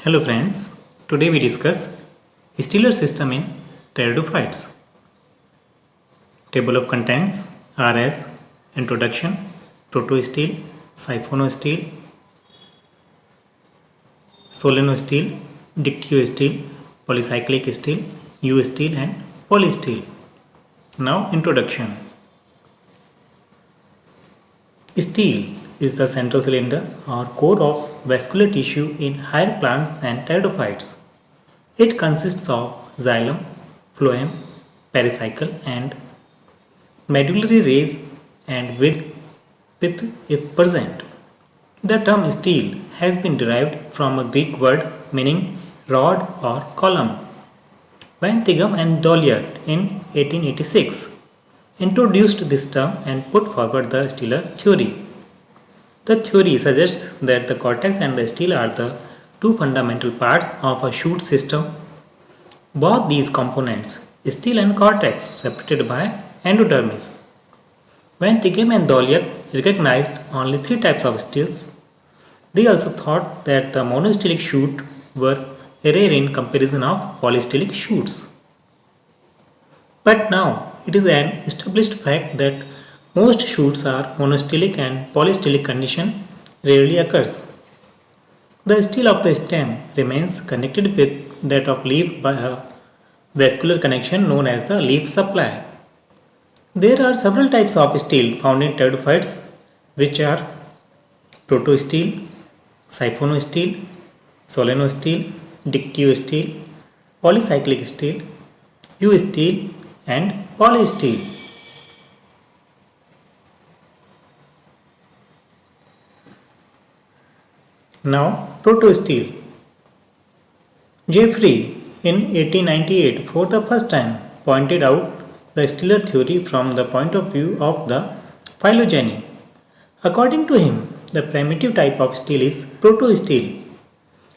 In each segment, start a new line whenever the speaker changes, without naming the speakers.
Hello friends, today we discuss Steeler system in pteridophytes. Table of contents are as introduction, protostele, siphonostele, solenostele, dictyostele, polycyclic stele, eustele and polystele. Now introduction. Stele is the central cylinder or core of vascular tissue in higher plants and pteridophytes. It consists of xylem, phloem, pericycle and medullary rays and with pith if present. The term stele has been derived from a Greek word meaning rod or column. When Tigam and Dolliard in 1886 introduced this term and put forward the steeler theory. The theory suggests that the cortex and the stele are the two fundamental parts of a shoot system. Both these components, stele and cortex, separated by endodermis. When Tigam and Dolliard recognized only three types of steles, they also thought that the monostelic shoot were rare in comparison of polystelic shoots. But now it is an established fact that most shoots are monostelic and polystelic condition rarely occurs. The stele of the stem remains connected with that of leaf by a vascular connection known as the leaf supply. There are several types of stele found in pteridophytes which are protostele, siphonostele, solenostele, dictyostele, polycyclic stele, eustele and polystele. Now, protostele. Jeffrey in 1898 for the first time pointed out the steeler theory from the point of view of the phylogeny. According to him, the primitive type of stele is protostele.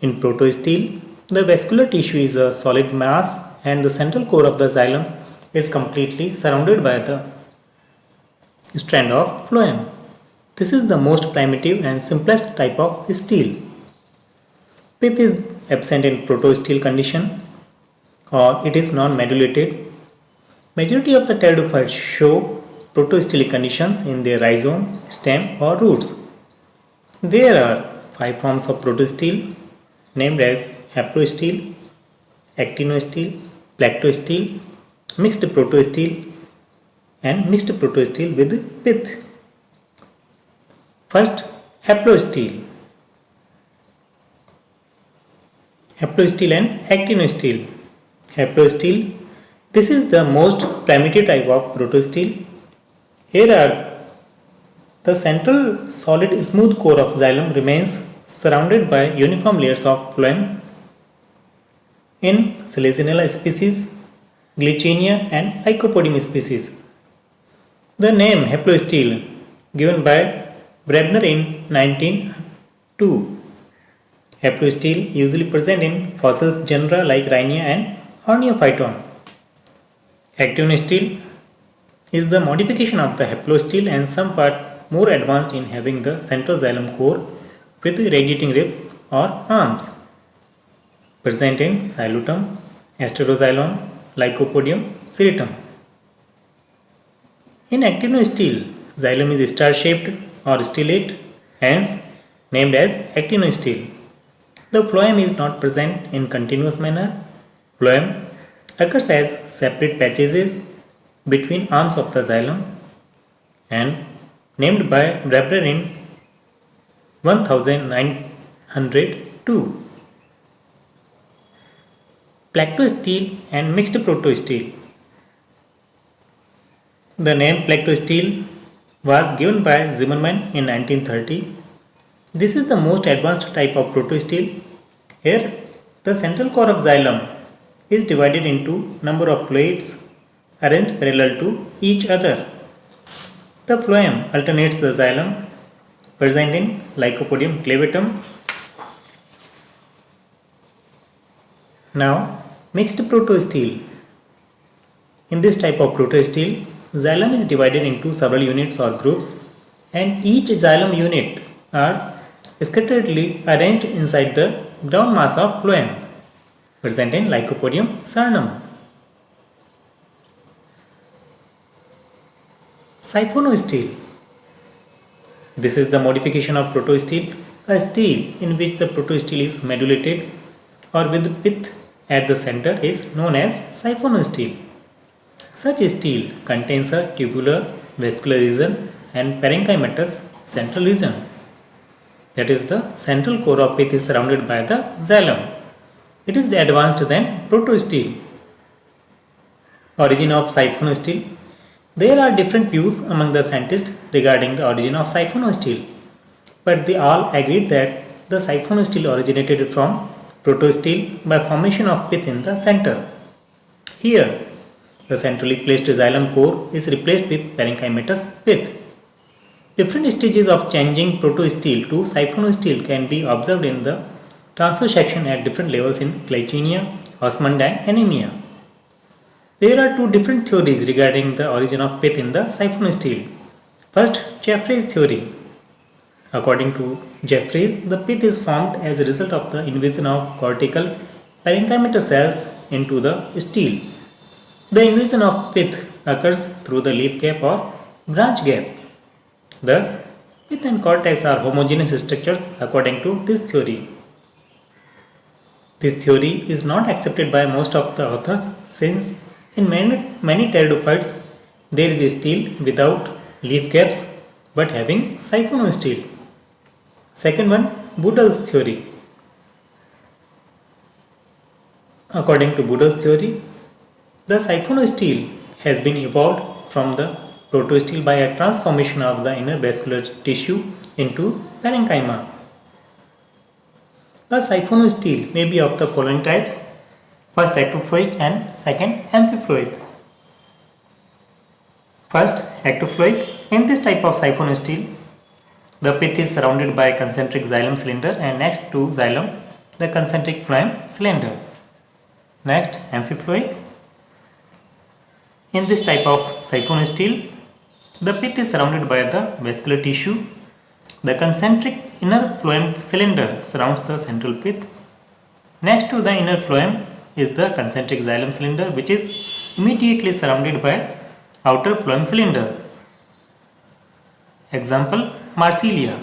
In protostele, the vascular tissue is a solid mass and the central core of the xylem is completely surrounded by the strand of phloem. This is the most primitive and simplest type of stele. Pith is absent in protostele condition or it is non-medullated. Majority of the pteridophytes show protostelic conditions in their rhizome, stem or roots. There are 5 forms of protostele named as haplostele, actinostele, plactostele, mixed protostele and mixed protostele with pith. First, haplostele. Haplostele and actinostele. Haplostele. This is the most primitive type of protostele. Here are the central solid smooth core of xylem remains surrounded by uniform layers of phloem. In Selacinella species, Glycinia and Lycopodium species. The name haplostele given by Brebner in 1902. Haplostele usually present in fossils genera like Rhynia and Ornitophyton. Actinostele is the modification of the haplostele and some part more advanced in having the central xylem core with radiating ribs or arms. Present in Xylotum, Asteroxylon, Lycopodium, Ceritum. In actinostele, xylem is star-shaped or stellate, hence named as actinostele. The phloem is not present in continuous manner. Phloem occurs as separate patches between arms of the xylem and named by Brebner in 1902. Plactostele and mixed protostele. The name plactostele was given by Zimmermann in 1930. This is the most advanced type of protostele. Here, the central core of xylem is divided into number of plates arranged parallel to each other. The phloem alternates the xylem present in Lycopodium clavatum. Now, mixed protostele. In this type of protostele, xylem is divided into several units or groups and each xylem unit are scatteredly arranged inside the ground mass of phloem present in Lycopodium sternum. Siphonostele. This is the modification of protostele, a stele in which the protostele is modulated or with pith at the center is known as siphonostele. Such stele contains a tubular vascular region and parenchymatous central region. That is, the central core of pith is surrounded by the xylem. It is advanced than protostele. Origin of siphonostele. There are different views among the scientists regarding the origin of siphonostele, but they all agreed that the siphonostele originated from protostele by formation of pith in the center. Here, the centrally placed xylem core is replaced with parenchymatous pith. Different stages of changing protostele to siphonostele can be observed in the transverse section at different levels in Glycinia, Osmond and anemia. There are two different theories regarding the origin of pith in the siphonostele. First, Jeffreys theory. According to Jeffreys, the pith is formed as a result of the invasion of cortical parenchymatous cells into the stele. The invasion of pith occurs through the leaf gap or branch gap. Thus, pith and cortex are homogeneous structures according to this theory. This theory is not accepted by most of the authors since in many pteridophytes there is a stele without leaf gaps but having siphonostele. Second one, Buddha's theory. According to Buddha's theory, the siphonostele has been evolved from the protostele by a transformation of the inner vascular tissue into parenchyma. A siphonostele may be of the following types: first, ectophoic and second, amphiploic. First, ectophoic. In this type of siphonostele, the pith is surrounded by a concentric xylem cylinder and next to xylem, the concentric phloem cylinder. Next, amphiploic. In this type of siphonostele, the pith is surrounded by the vascular tissue. The concentric inner phloem cylinder surrounds the central pith. Next to the inner phloem is the concentric xylem cylinder, which is immediately surrounded by outer phloem cylinder. Example, Marsilia.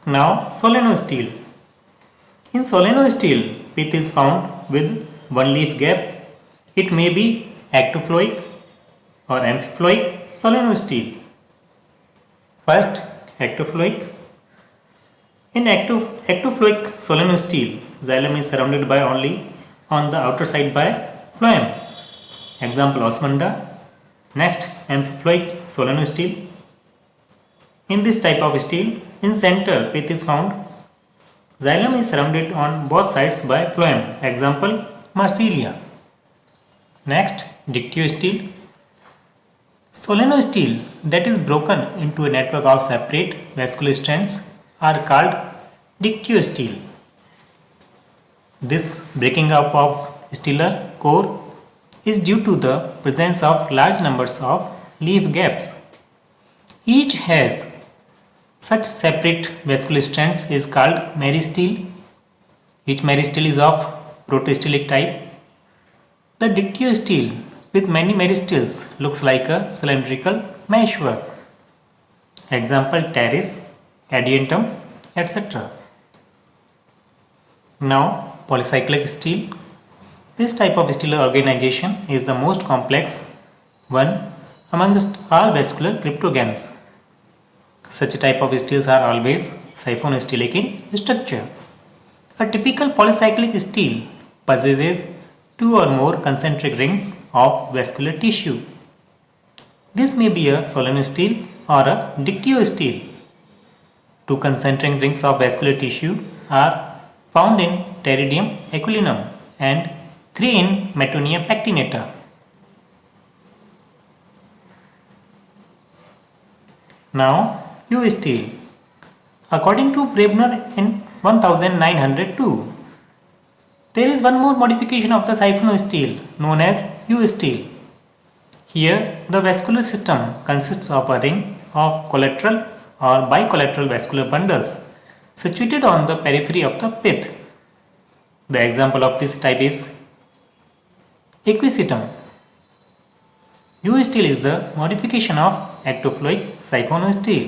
Now, solenostele. In solenostele, pith is found with one leaf gap. It may be ectophoic or amphiploic solenostele. First, ectophoic. In ectophoic solenostele, xylem is surrounded by only on the outer side by phloem. Example, Osmunda. Next, amphiploic solenostele. In this type of stele, in center pith is found. Xylem is surrounded on both sides by phloem. Example, Marsilia. Next, dictyostele. Solenostele that is broken into a network of separate vascular strands are called dictyostele. This breaking up of stellar core is due to the presence of large numbers of leaf gaps. Each has such separate vascular strands is called meristele. Each meristele is of protostelic type. The dictyostele with many meristeles looks like a cylindrical meshwork. Example, teres, adiantum, etc. Now, polycyclic stele. This type of stellar organization is the most complex one amongst all vascular cryptogams. Such type of steles are always siphonostellic in structure. A typical polycyclic stele possesses two or more concentric rings of vascular tissue. This may be a solenostele or a dictyostele. Two concentric rings of vascular tissue are found in Pteridium equilinum and 3 in Metonia pectinata. Now, U-stele. According to Brebner in 1902, there is one more modification of the siphonostele known as U-stele. Here, the vascular system consists of a ring of collateral or bicollateral vascular bundles situated on the periphery of the pith. The example of this type is equisetum. U-stele is the modification of ectofluic siphono-stele.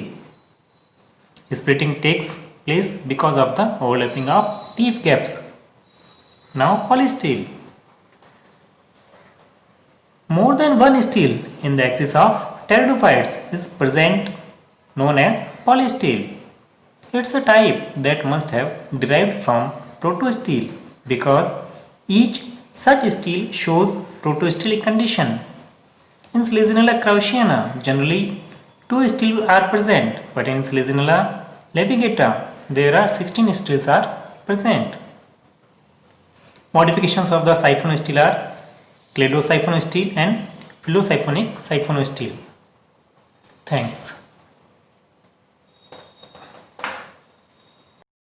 Splitting takes place because of the overlapping of teeth gaps. Now polystele. More than one stele in the axis of pteridophytes is present, known as polystele. It's a type that must have derived from protostele because each such stele shows protostelic condition. In Selaginella kraussiana, generally two steles are present, but in Selaginella levigata, there are 16 steles are present. Modifications of the siphono-stele are cladosiphono-stele and phyllosyphonic siphono-stele. Thanks.